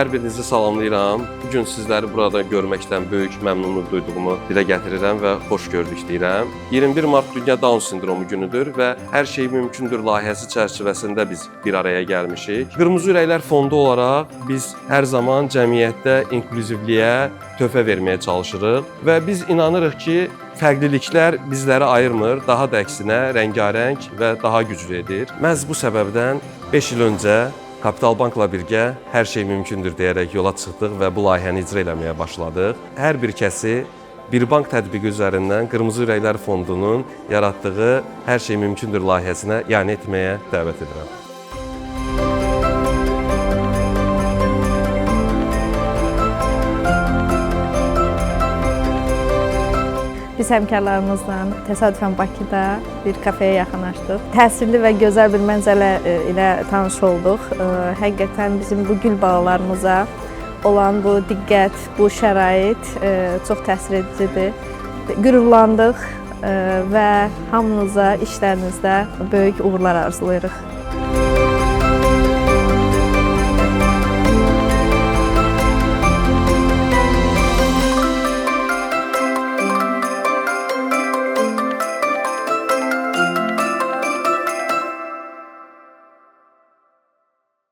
hər birinizi salamlayıram. Bugün sizləri burada görməkdən böyük məmnunluq duyduğumu dilə gətirirəm və xoş gördük deyirəm. 21 Mart Dünya Down sindromu günüdür və Hər şey mümkündür layihəsi çərçivəsində biz bir araya gəlmişik. Qırmızı Ürəklər Fondu olaraq biz hər zaman cəmiyyətdə inklüzivliyə töhfə verməyə çalışırıq və biz inanırıq ki, fərqliliklər bizləri ayırmır, daha da əksinə rəngarəng və daha güclü edir. Məhz bu səbəbdən 5 il öncə Kapital Bankla birgə Hər şey mümkündür deyərək yola çıxdıq və bu layihəni icra eləməyə başladıq. Hər bir kəsi Bir bank tətbiqi üzərindən Qırmızı Ürəklər Fondunun yaratdığı Hər şey mümkündür layihəsinə ianə etməyə dəvət edirəm. Biz həmkarlarımızla təsadüfən Bakıda bir kafeyə yaxınlaşdıq. Təsirli və gözəl bir mənzərə ilə tanış olduq. Həqiqətən bizim bu gül bağlarımıza olan bu diqqət, bu şərait çox təsir edicidir. Qürurlandıq və hamınıza işlərinizdə böyük uğurlar arzulayırıq.